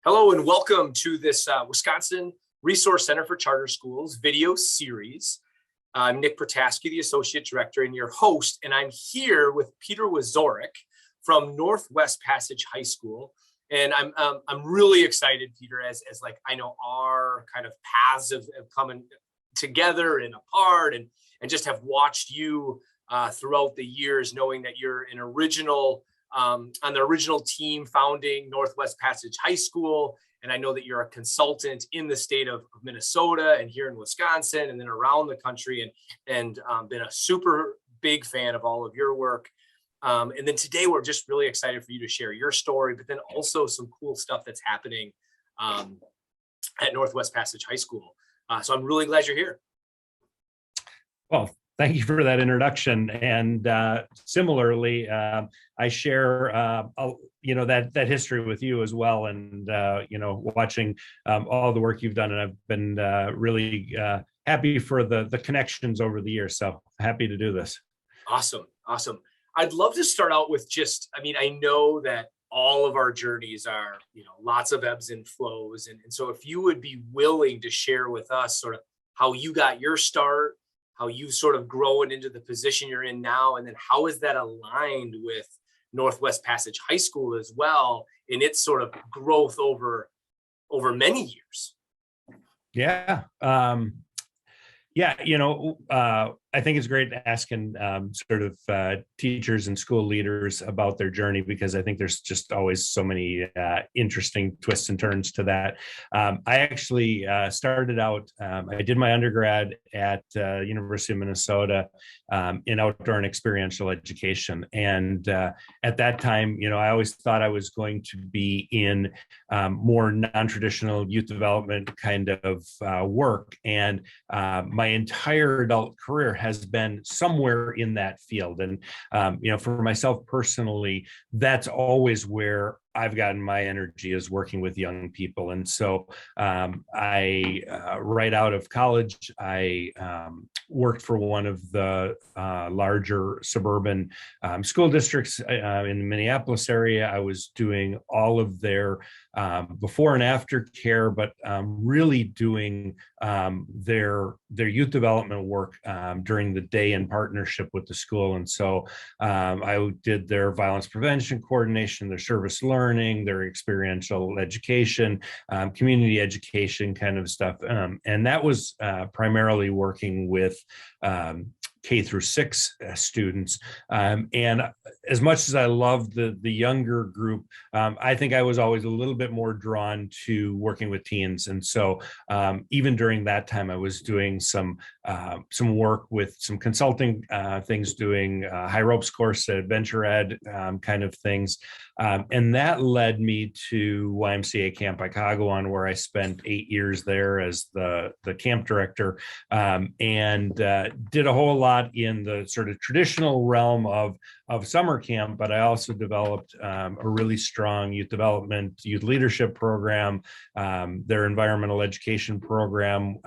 Hello and welcome to this Wisconsin Resource Center for Charter Schools video series. I'm Nick Protaski, the Associate Director and your host, and I'm here with Peter Wieczorek from Northwest Passage High School. And I'm really excited, Peter, as like I know our kind of paths have come together and apart, and just have watched you throughout the years, knowing that you're an original on the original team founding Northwest Passage High School. And I know that you're a consultant in the state of Minnesota and here in Wisconsin and then around the country, and been a super big fan of all of your work. And then today we're just really excited for you to share your story, but then also some cool stuff that's happening at Northwest Passage High School. So I'm really glad you're here. Well, thank you for that introduction. And similarly, I share, that history with you as well. And, watching all the work you've done. And I've been really happy for the connections over the years. So happy to do this. Awesome. I'd love to start out with I know that all of our journeys are, lots of ebbs and flows. And so if you would be willing to share with us sort of how you got your start, how you sort of grown into the position you're in now, and then how is that aligned with Northwest Passage High School as well in its sort of growth over many years? Yeah. I think it's great asking teachers and school leaders about their journey, because I think there's just always so many interesting twists and turns to that. I actually started out, I did my undergrad at University of Minnesota in outdoor and experiential education. And at that time, I always thought I was going to be in more non-traditional youth development kind of work. And my entire adult career has been somewhere in that field. And, for myself personally, that's always where I've gotten my energy, is working with young people. And so I, right out of college, I worked for one of the larger suburban school districts in the Minneapolis area. I was doing all of their before and after care, but really doing their youth development work during the day in partnership with the school. And so I did their violence prevention coordination, their service learning, their experiential education, community education kind of stuff. And that was primarily working with K through 6 students. And as much as I loved the younger group, I think I was always a little bit more drawn to working with teens. And so even during that time, I was doing some work with some consulting things, doing high ropes course at Adventure Ed kind of things. And that led me to YMCA Camp Icagawan, where I spent 8 years there as the camp director, and did a whole lot in the sort of traditional realm of summer camp, but I also developed a really strong youth development, youth leadership program, their environmental education program.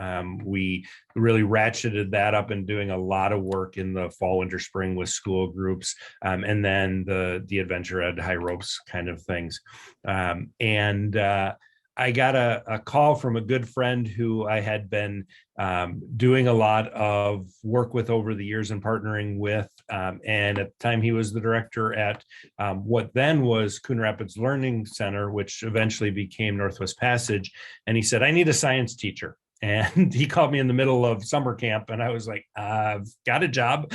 We really ratcheted that up and doing a lot of work in the fall, winter, spring with school groups, and then the Adventure Ed high ropes kind of things. I got a call from a good friend who I had been doing a lot of work with over the years and partnering with. And at the time, he was the director at what then was Coon Rapids Learning Center, which eventually became Northwest Passage. And he said, "I need a science teacher." And he called me in the middle of summer camp, and I was like, I've got a job.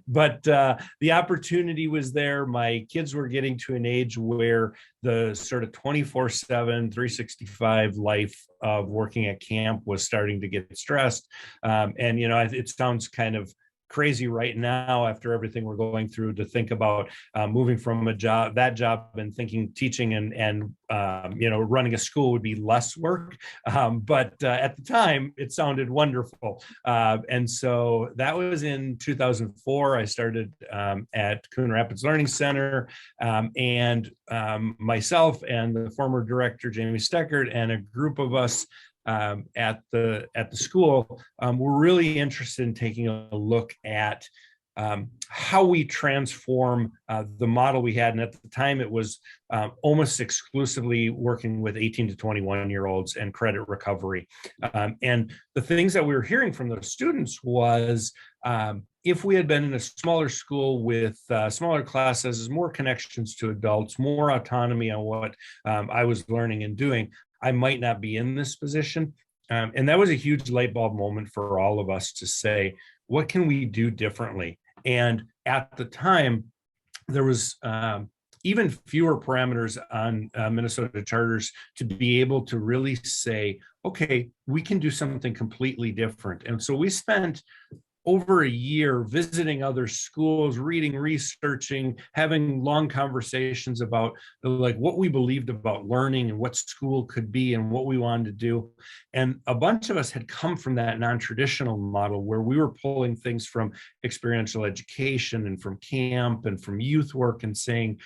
But the opportunity was there. My kids were getting to an age where the sort of 24/7, 365 life of working at camp was starting to get stressed. It sounds kind of crazy right now after everything we're going through to think about moving from that job and thinking teaching and running a school would be less work. But at the time, it sounded wonderful. And so that was in 2004. I started at Coon Rapids Learning Center, and myself and the former director, Jamie Steckert, and a group of us at the school, we're really interested in taking a look at how we transform the model we had. And at the time, it was almost exclusively working with 18 to 21-year-olds and credit recovery. And the things that we were hearing from those students was, if we had been in a smaller school with smaller class sizes, more connections to adults, more autonomy on what I was learning and doing, I might not be in this position. And that was a huge light bulb moment for all of us to say, what can we do differently? And at the time, there was even fewer parameters on Minnesota charters to be able to really say, okay, we can do something completely different. And so we spent over a year visiting other schools, reading, researching, having long conversations about like what we believed about learning and what school could be and what we wanted to do. And a bunch of us had come from that non-traditional model where we were pulling things from experiential education and from camp and from youth work and saying,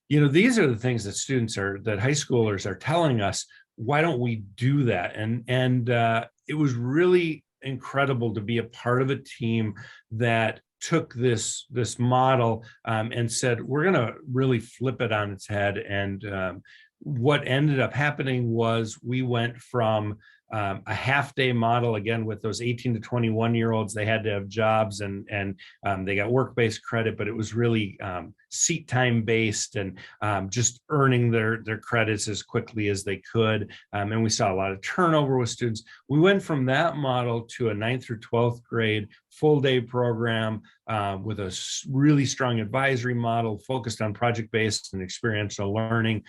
you know, these are the things that that high schoolers are telling us. Why don't we do that? And it was really incredible to be a part of a team that took this model and said, we're going to really flip it on its head. And what ended up happening was we went from a half-day model, again, with those 18 to 21-year-olds. They had to have jobs and they got work-based credit, but it was really seat time based and just earning their credits as quickly as they could. And we saw a lot of turnover with students. We went from that model to a 9th through 12th grade full-day program with a really strong advisory model focused on project-based and experiential learning.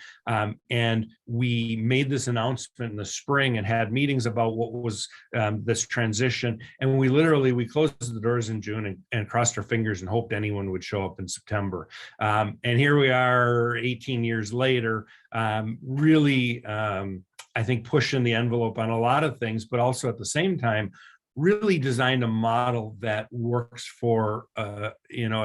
And we made this announcement in the spring and had meetings about what was this transition. And we closed the doors in June and crossed our fingers and hoped anyone would show up in September. And here we are 18 years later, really, I think, pushing the envelope on a lot of things, but also at the same time, really designed a model that works for a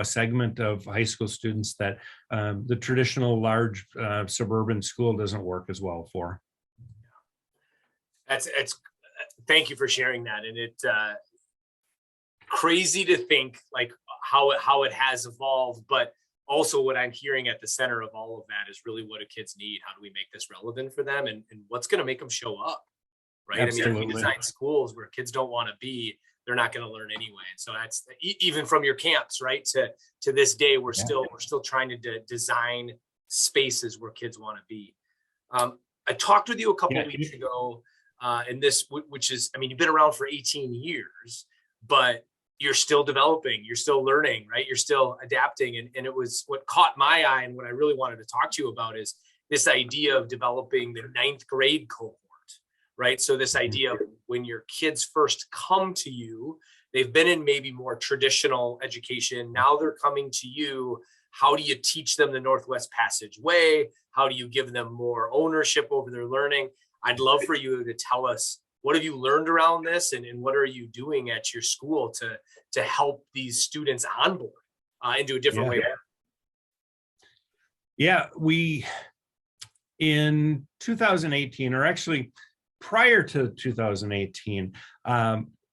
segment of high school students that the traditional large suburban school doesn't work as well for. Thank you for sharing that. And it crazy to think like how it has evolved, but also what I'm hearing at the center of all of that is really what do kids need? How do we make this relevant for them? And what's going to make them show up? Right. Absolutely. I mean, if you design schools where kids don't want to be, they're not going to learn anyway. And so that's even from your camps, right? To this day, we're still trying to design spaces where kids want to be. I talked with you a couple of weeks ago, and this, which is, I mean, you've been around for 18 years, but you're still developing, you're still learning, right? You're still adapting. And it was what caught my eye and what I really wanted to talk to you about is this idea of developing the 9th grade cohort. Right. So this idea of when your kids first come to you, they've been in maybe more traditional education. Now they're coming to you. How do you teach them the Northwest Passage way? How do you give them more ownership over their learning? I'd love for you to tell us, what have you learned around this? And what are you doing at your school to help these students onboard into a different way? Yeah, we, in 2018, or actually, prior to 2018,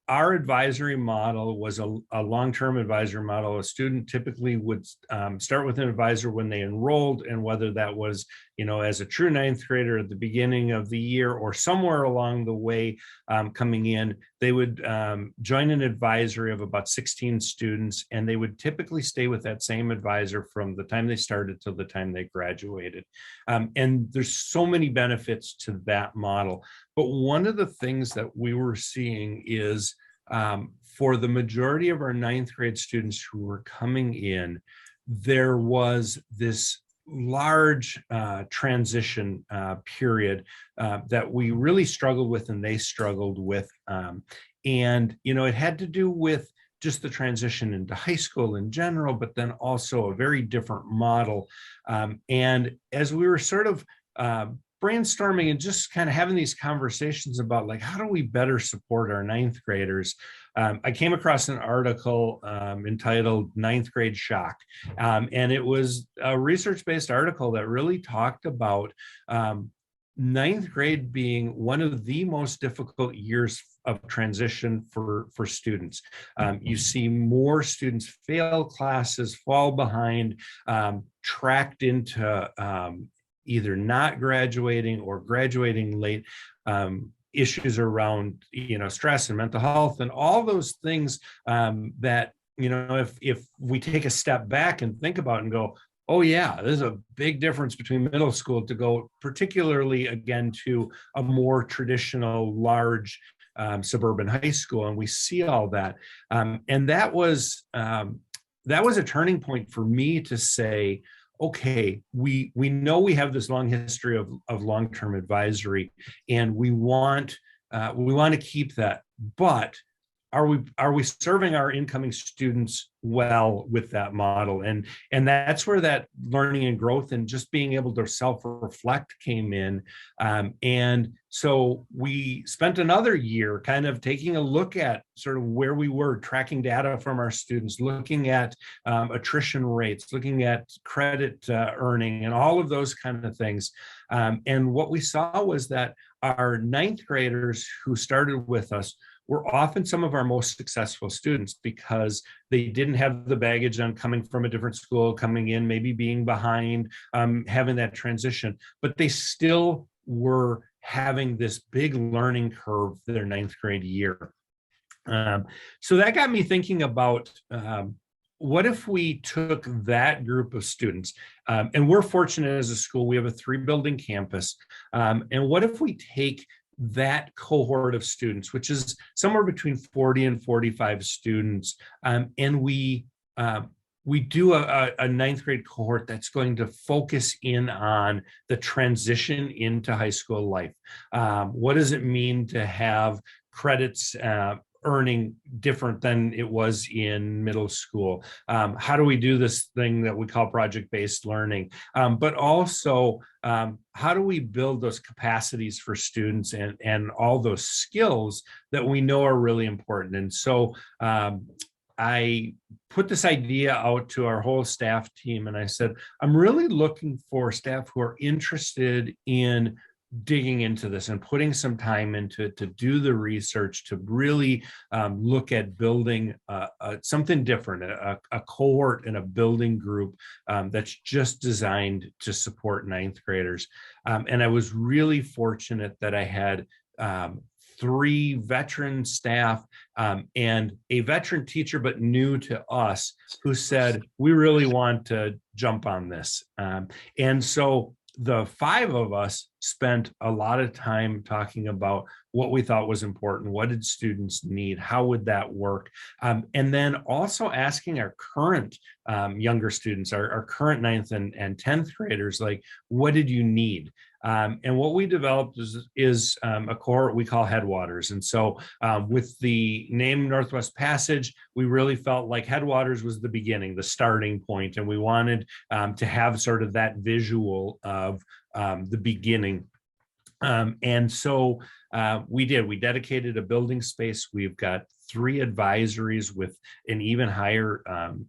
our advisory model was a long-term advisory model. A student typically would start with an advisor when they enrolled, and whether that was, as a true 9th grader at the beginning of the year or somewhere along the way coming in, they would join an advisory of about 16 students, and they would typically stay with that same advisor from the time they started till the time they graduated. And there's so many benefits to that model. But one of the things that we were seeing is for the majority of our 9th grade students who were coming in, there was this large transition period that we really struggled with and they struggled with. And, it had to do with just the transition into high school in general, but then also a very different model. And as we were sort of brainstorming and just kind of having these conversations about like, how do we better support our 9th graders? I came across an article entitled 9th Grade Shock. And it was a research-based article that really talked about ninth grade being one of the most difficult years of transition for students. You see more students fail classes, fall behind, tracked into either not graduating or graduating late. Issues around, stress and mental health and all those things that, if we take a step back and think about it and go, oh yeah, there's a big difference between middle school to go particularly again to a more traditional large suburban high school. And we see all that. And that was a turning point for me to say, okay, we know we have this long history of long-term advisory, and we want to keep that, but are we serving our incoming students well with that model? And that's where that learning and growth and just being able to self-reflect came in. And so we spent another year kind of taking a look at sort of where we were, tracking data from our students, looking at attrition rates, looking at credit earning, and all of those kind of things. And what we saw was that our ninth graders who started with us were often some of our most successful students because they didn't have the baggage on coming from a different school, coming in, maybe being behind, having that transition, but they still were having this big learning curve their ninth grade year. So that got me thinking about what if we took that group of students, and we're fortunate as a school, we have a 3-building campus, and what if we take that cohort of students, which is somewhere between 40 and 45 students, and we do a ninth grade cohort that's going to focus in on the transition into high school life. What does it mean to have credits earning different than it was in middle school? How do we do this thing that we call project-based learning? But also, how do we build those capacities for students and all those skills that we know are really important? And so I put this idea out to our whole staff team, and I said, I'm really looking for staff who are interested in digging into this and putting some time into it to do the research, to really look at building something different, a cohort and a building group that's just designed to support ninth graders. And I was really fortunate that I had 3 veteran staff and a veteran teacher, but new to us, who said, we really want to jump on this. And so the 5 of us spent a lot of time talking about what we thought was important. What did students need? How would that work? And then also asking our current younger students, our current 9th and 10th graders, like, what did you need? And what we developed is a cohort we call Headwaters. And so with the name Northwest Passage, we really felt like Headwaters was the beginning, the starting point, and we wanted to have sort of that visual of the beginning. And so we dedicated a building space. We've got 3 advisories with an even higher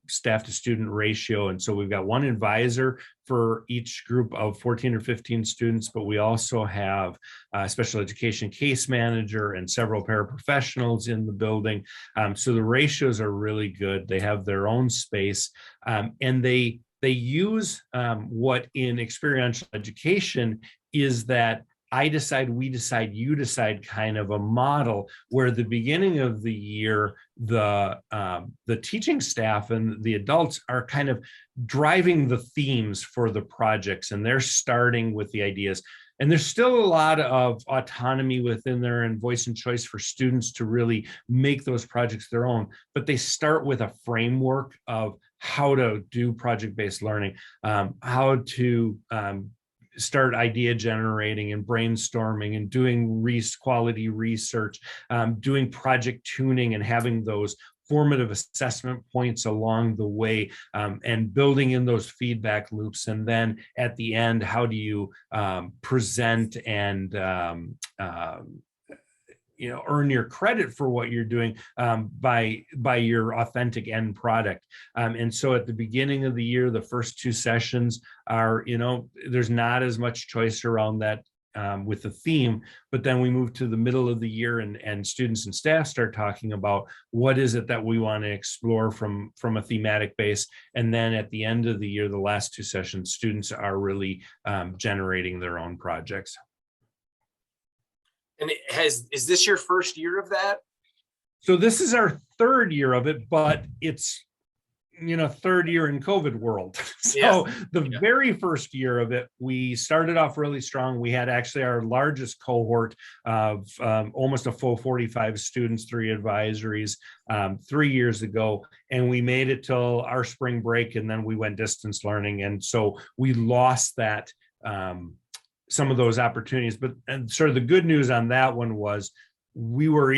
staff to student ratio. And so we've got 1 advisor for each group of 14 or 15 students, but we also have a special education case manager and several paraprofessionals in the building. So the ratios are really good. They have their own space, and they use what in experiential education is that I decide, we decide, you decide kind of a model where the beginning of the year, the teaching staff and the adults are kind of driving the themes for the projects, and they're starting with the ideas. And there's still a lot of autonomy within there and voice and choice for students to really make those projects their own, but they start with a framework of how to do project-based learning, how to start idea generating and brainstorming and doing quality research, doing project tuning and having those formative assessment points along the way, and building in those feedback loops. And then at the end, how do you present and earn your credit for what you're doing by your authentic end product. And so at the beginning of the year, the first 2 sessions are, there's not as much choice around that with the theme, but then we move to the middle of the year and students and staff start talking about what is it that we want to explore from a thematic base. And then at the end of the year, the last two sessions, students are really generating their own projects. And is this your first year of that? So this is our third year of it, but it's, third year in COVID world. So the very first year of it, we started off really strong. We had actually our largest cohort of almost a full 45 students, 3 advisories 3 years ago. And we made it till our spring break, and then we went distance learning. And so we lost that, some of those opportunities. And sort of the good news on that one was we were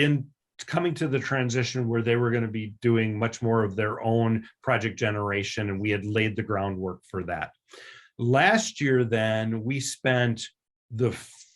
coming to the transition where they were going to be doing much more of their own project generation, and we had laid the groundwork for that. Last year, then, we spent the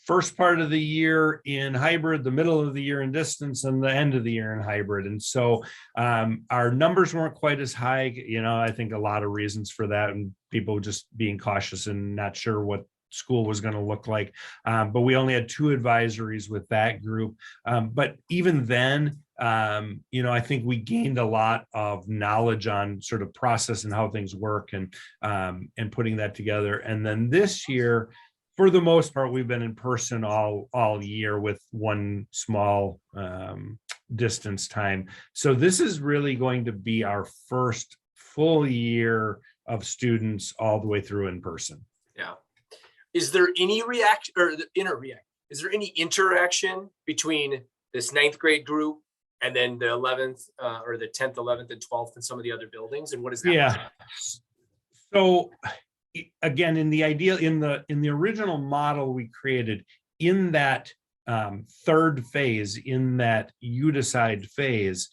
first part of the year in hybrid, the middle of the year in distance, and the end of the year in hybrid. And so our numbers weren't quite as high. I think a lot of reasons for that, and people just being cautious and not sure what school was going to look like. But we only had 2 advisories with that group. But even then, I think we gained a lot of knowledge on sort of process and how things work, and putting that together. And then this year, for the most part, we've been in person all year with one small distance time. So this is really going to be our first full year of students all the way through in person. Yeah. Is there any reaction or is there any interaction between this 9th grade group and then the 11th or the 10th, 11th, and 12th in some of the other buildings? And what is that? Yeah. So again, in the original model we created, in that third phase, in that you decide phase,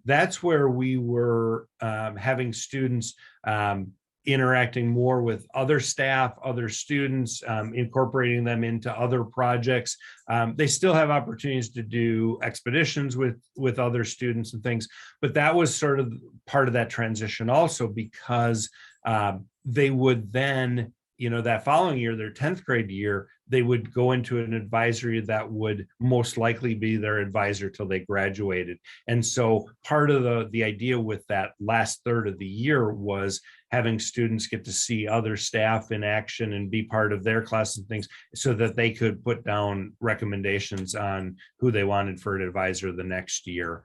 that's where we were having students interacting more with other staff, other students, incorporating them into other projects. They still have opportunities to do expeditions with other students and things, but that was sort of part of that transition also, because they would then, that following year, their 10th grade year, they would go into an advisory that would most likely be their advisor till they graduated. And so part of the idea with that last third of the year was having students get to see other staff in action and be part of their class and things, so that they could put down recommendations on who they wanted for an advisor the next year.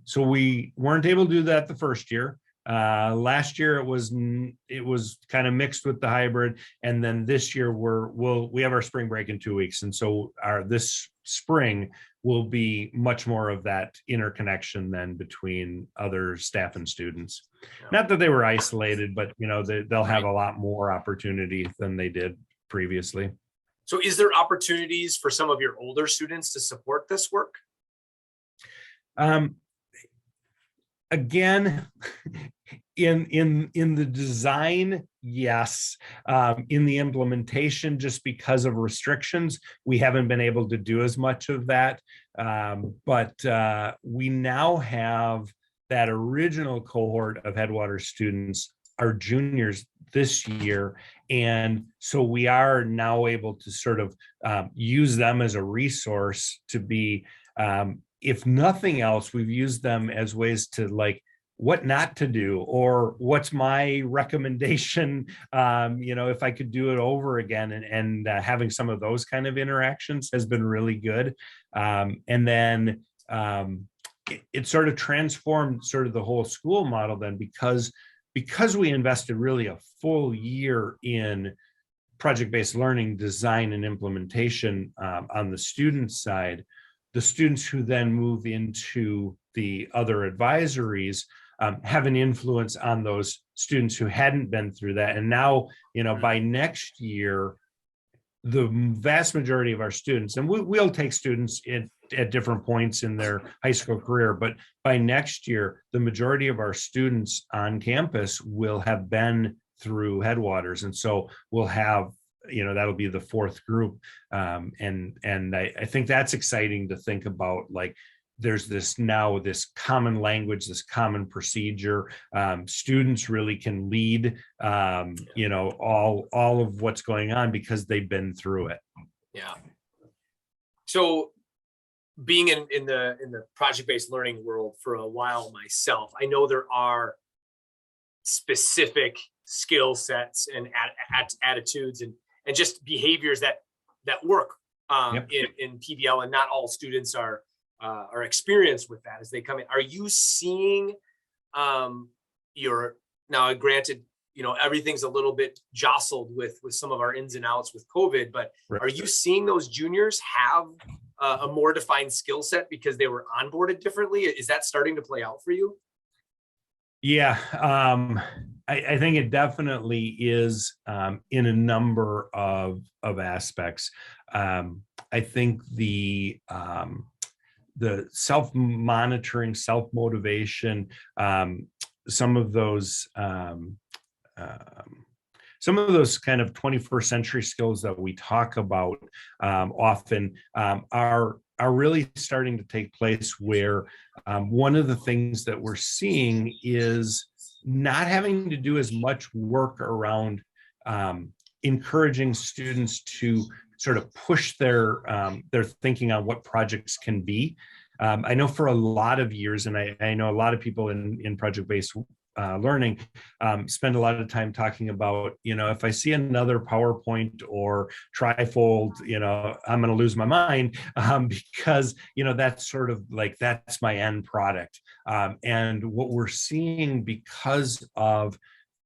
So we weren't able to do that the first year. Last year it was kind of mixed with the hybrid, and then this year we have our spring break in 2 weeks, and so this spring will be much more of that interconnection than between other staff and students. Not that they were isolated, but they'll have a lot more opportunity than they did previously. So is there opportunities for some of your older students to support this work? Again, in the design, yes. In the implementation, just because of restrictions, we haven't been able to do as much of that. But we now have that original cohort of Headwaters students are juniors this year. And so we are now able to sort of use them as a resource to be, if nothing else, we've used them as ways to what not to do, or what's my recommendation, if I could do it over again, and having some of those kind of interactions has been really good. And then it sort of transformed sort of the whole school model then, because we invested really a full year in project-based learning, design, and implementation on the student side. The students who then move into the other advisories have an influence on those students who hadn't been through that. And now, by next year, the vast majority of our students, and we'll take students at different points in their high school career, but by next year, the majority of our students on campus will have been through Headwaters. And so we'll have, that'll be the 4th group. And I think that's exciting to think about, there's this common language, this common procedure. Students really can lead, all of what's going on because they've been through it. Yeah. So being in the project-based learning world for a while myself, I know there are specific skill sets and attitudes and just behaviors that work in PBL, and not all students are experienced with that as they come in. Are you seeing now granted, everything's a little bit jostled with some of our ins and outs with COVID, but are you seeing those juniors have a more defined skill set because they were onboarded differently? Is that starting to play out for you? Yeah, I think it definitely is in a number of aspects. I think the self-monitoring, self-motivation, some of those kind of 21st century skills that we talk about often are really starting to take place, where one of the things that we're seeing is not having to do as much work around encouraging students to sort of push their thinking on what projects can be. I know for a lot of years, and I know a lot of people in project-based learning spend a lot of time talking about, if I see another PowerPoint or trifold, I'm going to lose my mind because, that's sort of like, that's my end product. And what we're seeing because of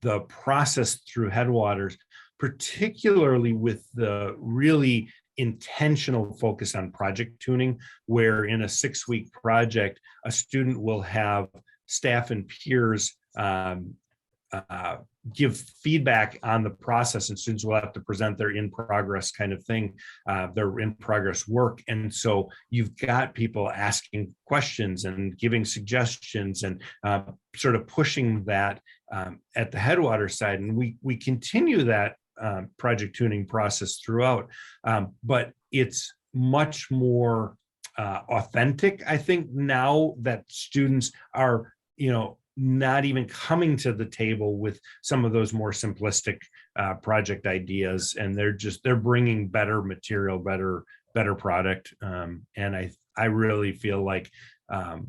the process through Headwaters, particularly with the really intentional focus on project tuning, where in a 6-week project, a student will have staff and peers give feedback on the process, and students will have to present their in-progress kind of thing, their in-progress work. And so you've got people asking questions and giving suggestions and sort of pushing that at the Headwaters side. And we continue that project tuning process throughout, but it's much more authentic, I think, now that students are, not even coming to the table with some of those more simplistic project ideas, and they're bringing better material, better product, and I really feel like the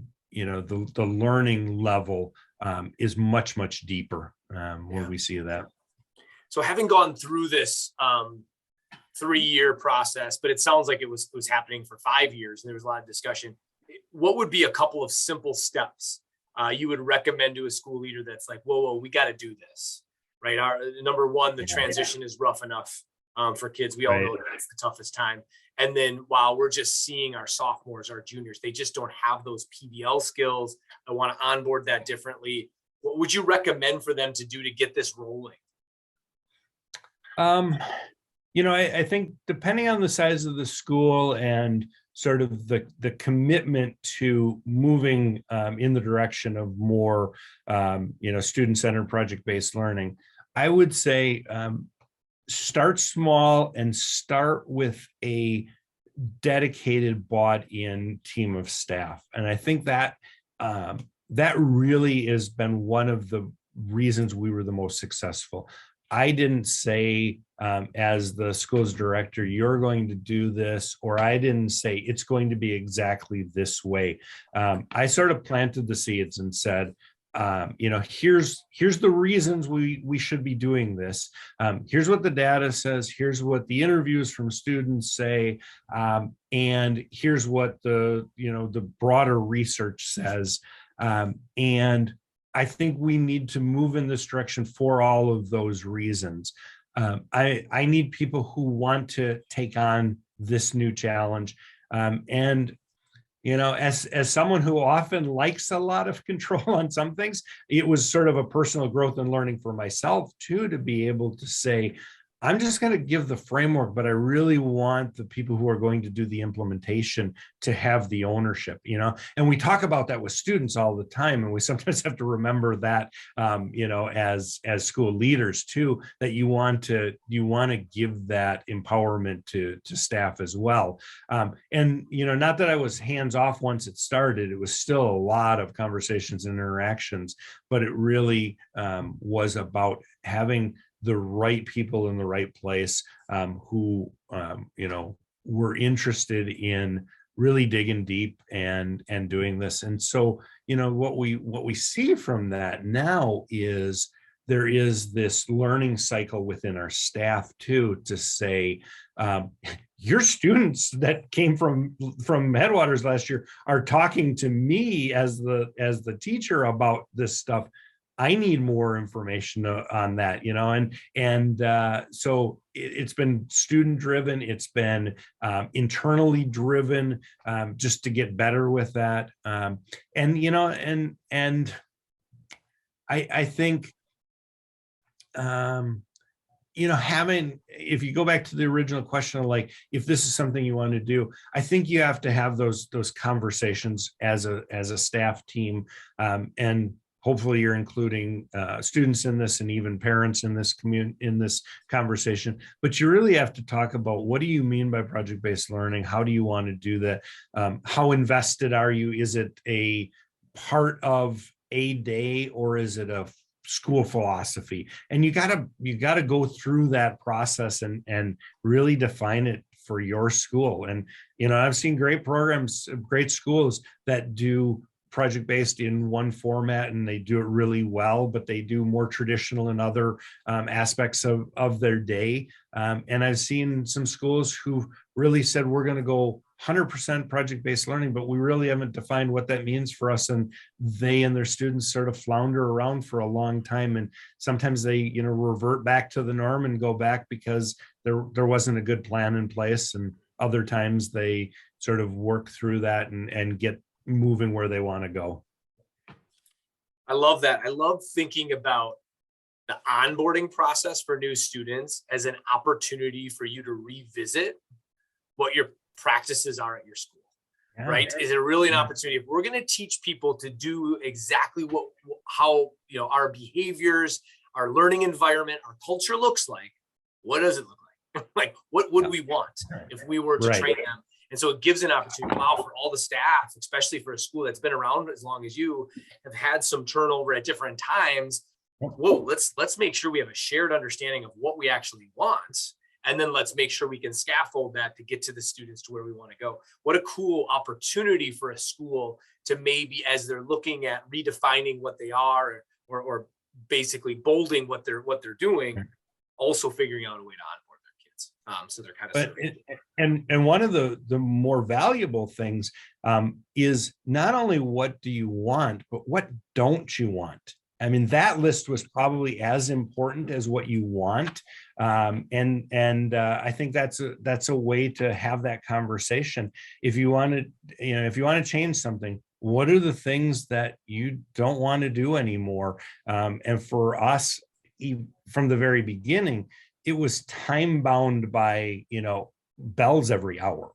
learning level is much deeper when we see that. So having gone through this 3-year process, but it sounds like it was happening for 5 years, and there was a lot of discussion, what would be a couple of simple steps you would recommend to a school leader that's like, whoa, we got to do this, right? Number one, the transition is rough enough for kids. We all know that that's the toughest time. And then while we're just seeing our sophomores, our juniors, they just don't have those PBL skills. I want to onboard that differently. What would you recommend for them to do to get this rolling? I think depending on the size of the school and sort of the commitment to moving in the direction of more, student-centered project-based learning, I would say start small and start with a dedicated, bought-in team of staff. And I think that that really has been one of the reasons we were the most successful. I didn't say, as the school's director, you're going to do this, or I didn't say it's going to be exactly this way. I sort of planted the seeds and said, here's the reasons we should be doing this. Here's what the data says. Here's what the interviews from students say, and here's what the broader research says. And I think we need to move in this direction for all of those reasons. I need people who want to take on this new challenge. And as someone who often likes a lot of control on some things, it was sort of a personal growth and learning for myself too, to be able to say, I'm just going to give the framework, but I really want the people who are going to do the implementation to have the ownership, and we talk about that with students all the time. And we sometimes have to remember that, as school leaders too, that you want to give that empowerment to staff as well. And, not that I was hands off once it started, it was still a lot of conversations and interactions, but it really was about having the right people in the right place, who were interested in really digging deep and doing this. And so what we see from that now is there is this learning cycle within our staff too, to say, your students that came from Headwaters last year are talking to me as the teacher about this stuff. I need more information on that, so it's been student driven. It's been internally driven, just to get better with that. I think, if you go back to the original question of like, if this is something you want to do, I think you have to have those conversations as a staff team, and hopefully you're including students in this and even parents in this conversation. But you really have to talk about, what do you mean by project-based learning? How do you want to do that? How invested are you? Is it a part of a day, or is it a school philosophy? And you gotta go through that process and really define it for your school. And I've seen great programs, great schools that do project-based in one format, and they do it really well, but they do more traditional in other aspects of their day. And I've seen some schools who really said, we're going to go 100% project-based learning, but we really haven't defined what that means for us. And they and their students sort of flounder around for a long time. And sometimes they, revert back to the norm and go back because there wasn't a good plan in place. And other times they sort of work through that and get moving where they want to go. I love that. I love thinking about the onboarding process for new students as an opportunity for you to revisit what your practices are at your school. Yeah, right? Is it really an opportunity? If we're going to teach people to do exactly how our behaviors, our learning environment, our culture looks like, what does it look like? Like, what would we want if we were to train them? And so it gives an opportunity, for all the staff, especially for a school that's been around as long as you, have had some turnover at different times. Whoa, let's make sure we have a shared understanding of what we actually want. And then let's make sure we can scaffold that to get to the students to where we want to go. What a cool opportunity for a school to maybe, as they're looking at redefining what they are, or basically bolding what they're doing, also figuring out a way to onboard. So they're kind of and one of the more valuable things is not only what do you want, but what don't you want? I mean, that list was probably as important as what you want, and I think that's a way to have that conversation. If you want to change something, what are the things that you don't want to do anymore? And for us, from the very beginning, it was time bound by, bells every hour.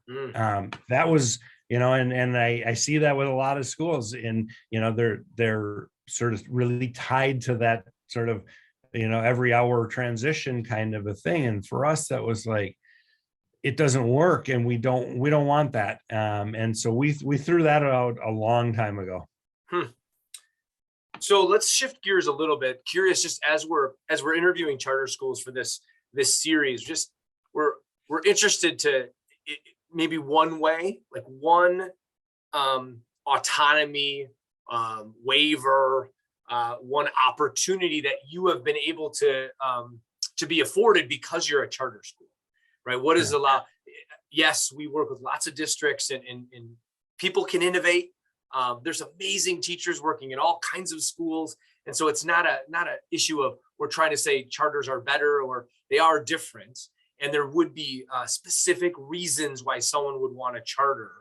That was, and I see that with a lot of schools, and, they're sort of really tied to that sort of, every hour transition kind of a thing. And for us, that was like, it doesn't work, and we don't want that. And so we threw that out a long time ago. So let's shift gears a little bit. Curious, just as we're interviewing charter schools for this series, just we're interested to maybe one autonomy waiver, one opportunity that you have been able to be afforded because you're a charter school, right? What is allowed? Yes, we work with lots of districts, and people can innovate. There's amazing teachers working in all kinds of schools. And so it's not a issue of we're trying to say charters are better, or they are different. And there would be specific reasons why someone would want a charter.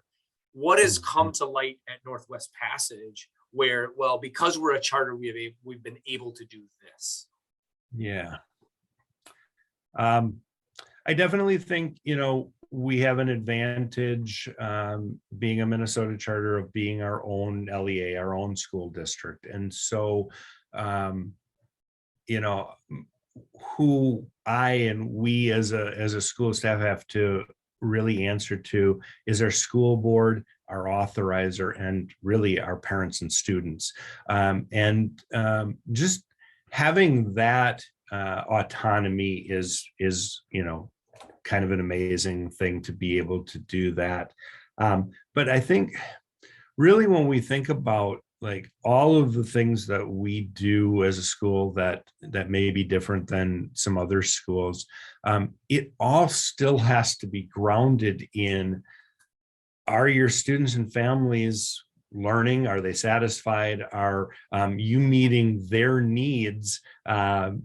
What has come to light at Northwest Passage where, well, because we're a charter, we've been able to do this? Yeah. I definitely think, we have an advantage being a Minnesota charter of being our own LEA, our own school district. And so, who I and we as a school staff have to really answer to is our school board, our authorizer, and really our parents and students. Just having that autonomy is kind of an amazing thing to be able to do that. But I think really when we think about like all of the things that we do as a school that may be different than some other schools, it all still has to be grounded in, are your students and families learning? Are they satisfied? Are you meeting their needs? If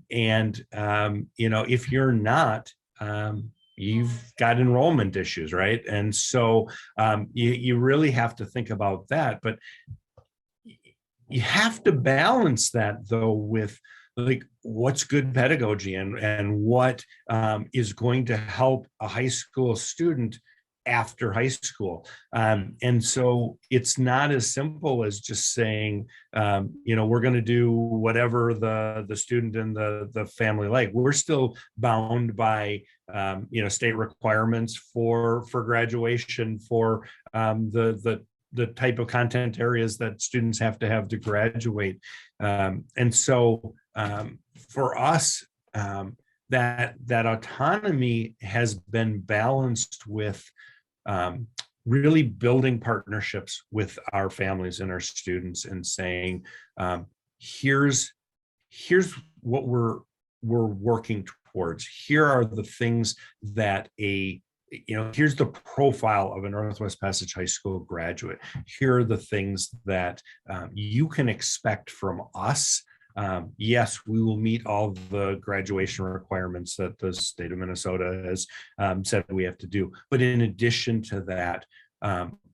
you're not, you've got enrollment issues, right? And so you really have to think about that. But you have to balance that though with like what's good pedagogy and what is going to help a high school student after high school. And so it's not as simple as just saying, we're going to do whatever the student and the family like. We're still bound by, state requirements for graduation, for the type of content areas that students have to graduate. And so for us, that autonomy has been balanced with really building partnerships with our families and our students and saying, here's what we're working towards. Here are the things that here's the profile of a Northwest Passage High School graduate. Here are the things that you can expect from us. Yes, we will meet all the graduation requirements that the state of Minnesota has said we have to do. But in addition to that,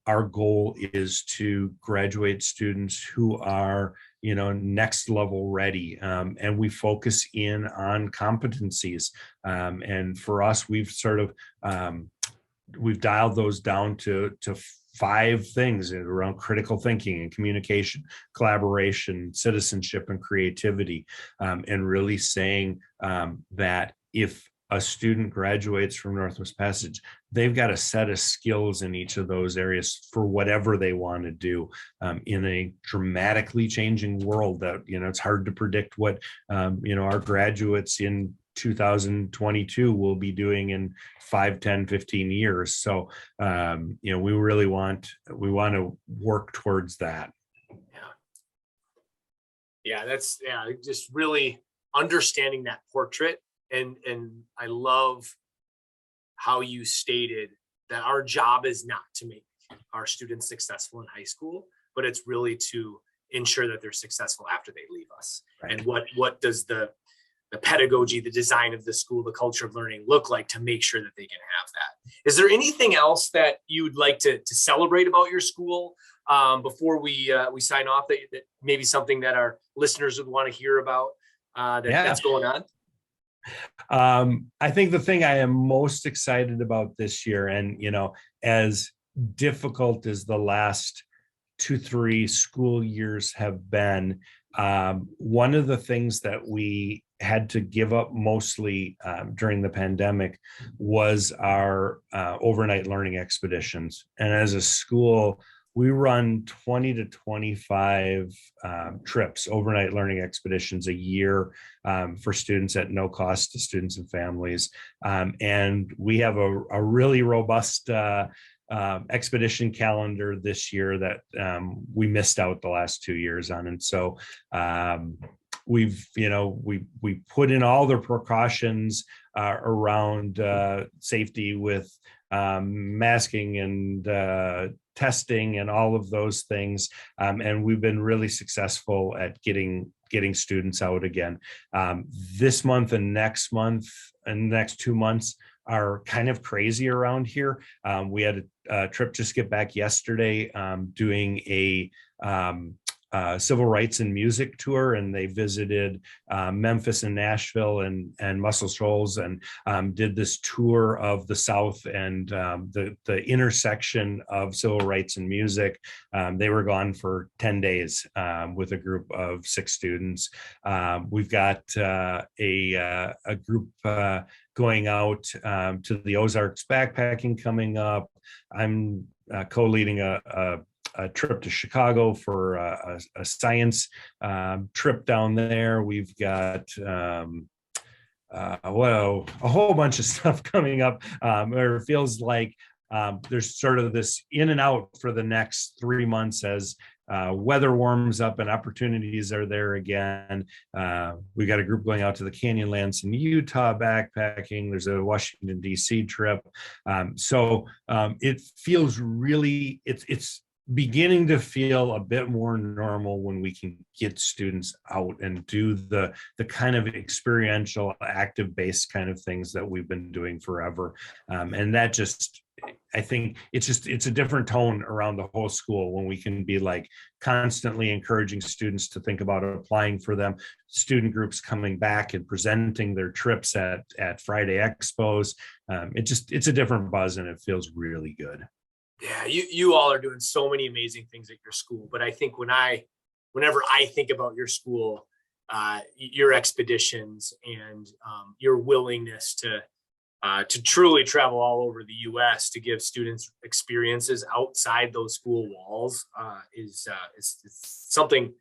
our goal is to graduate students who are, next level ready. And we focus in on competencies. And for us, we've we've dialed those down to 5 things around critical thinking and communication, collaboration, citizenship, and creativity, and really saying that if a student graduates from Northwest Passage, they've got a set of skills in each of those areas for whatever they want to do in a dramatically changing world that, it's hard to predict what, our graduates in 2022 will be doing in 5, 10, 15 years. So, we really want to work towards that. Yeah, just really understanding that portrait. And I love how you stated that our job is not to make our students successful in high school, but it's really to ensure that they're successful after they leave us. Right. And what does the pedagogy, the design of the school, the culture of learning look like to make sure that they can have that? Is there anything else that you'd like to celebrate about your school before we sign off, that maybe something that our listeners would want to hear about that's going on? I think the thing I am most excited about this year, and as difficult as the last 2-3 school years have been, one of the things that we had to give up mostly during the pandemic was our overnight learning expeditions. And as a school, we run 20 to 25 trips, overnight learning expeditions a year for students at no cost to students and families. And we have a really robust expedition calendar this year that we missed out the last 2 years on. And so we put in all the precautions around safety with masking and testing and all of those things. And we've been really successful at getting students out again. This month and next month and the next 2 months are kind of crazy around here. We had a trip just get back yesterday, doing a civil rights and music tour, and they visited Memphis and Nashville and Muscle Shoals, and did this tour of the South and the intersection of civil rights and music. They were gone for 10 days with a group of 6 students. We've got a group going out to the Ozarks backpacking coming up. I'm co-leading a trip to Chicago for a science trip down there. We've got a whole bunch of stuff coming up. Where it feels like there's sort of this in and out for the next 3 months as weather warms up and opportunities are there again. We got a group going out to the Canyonlands in Utah backpacking. There's a Washington, D.C. trip. So it feels really, it's beginning to feel a bit more normal when we can get students out and do the kind of experiential, active-based kind of things that we've been doing forever. And that just, I think it's a different tone around the whole school when we can be like constantly encouraging students to think about applying for them, student groups coming back and presenting their trips at Friday Expos. It's a different buzz and it feels really good. Yeah, you all are doing so many amazing things at your school. But I think whenever I think about your school, your expeditions and your willingness to truly travel all over the U.S. to give students experiences outside those school walls is something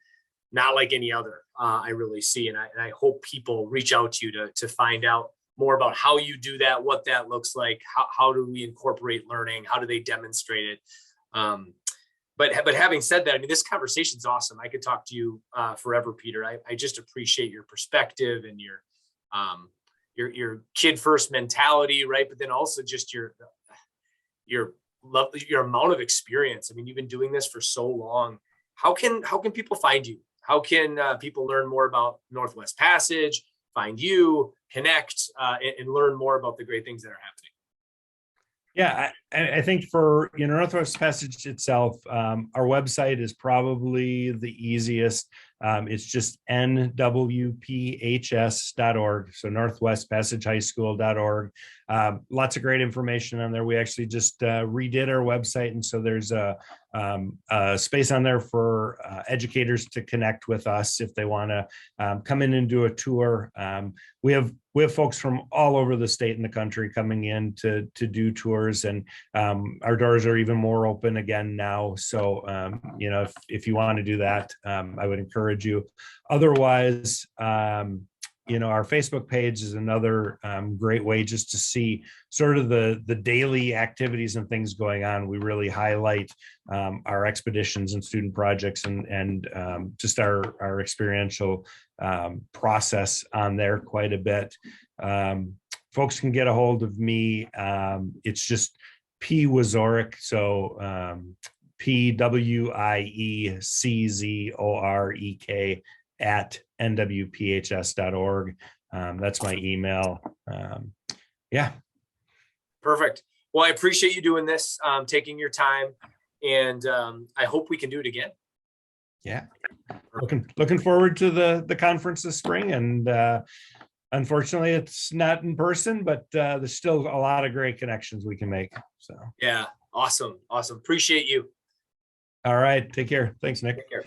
not like any other I really see. And I hope people reach out to you to find out more about how you do that, what that looks like, how do we incorporate learning, how do they demonstrate it. But having said that, I mean, this conversation is awesome. I could talk to you forever, Peter. I just appreciate your perspective and your kid first mentality, right? But then also just your amount of experience. I mean, you've been doing this for so long. How can people find you? How can people learn more about Northwest Passage, find you, connect, and learn more about the great things that are happening? Yeah, I think for Northwest Passage itself, our website is probably the easiest. It's just NWPHS.org, so northwestpassagehighschool.org. Lots of great information on there. We actually just redid our website, and so there's a space on there for educators to connect with us if they want to come in and do a tour. We have folks from all over the state and the country coming in to do tours, and our doors are even more open again now. So if you want to do that, I would encourage you. Otherwise, our Facebook page is another great way just to see sort of the daily activities and things going on. We really highlight our expeditions and student projects and just our experiential process on there quite a bit. Folks can get a hold of me. It's just P Wieczorek, so PWIECZOREK at NWPHS.org. That's my email. Yeah. Perfect. Well, I appreciate you doing this, taking your time, and I hope we can do it again. Yeah. Looking forward to the conference this spring, and unfortunately it's not in person, but there's still a lot of great connections we can make. So yeah, awesome. Appreciate you. All right, take care. Thanks, Nick. Take care.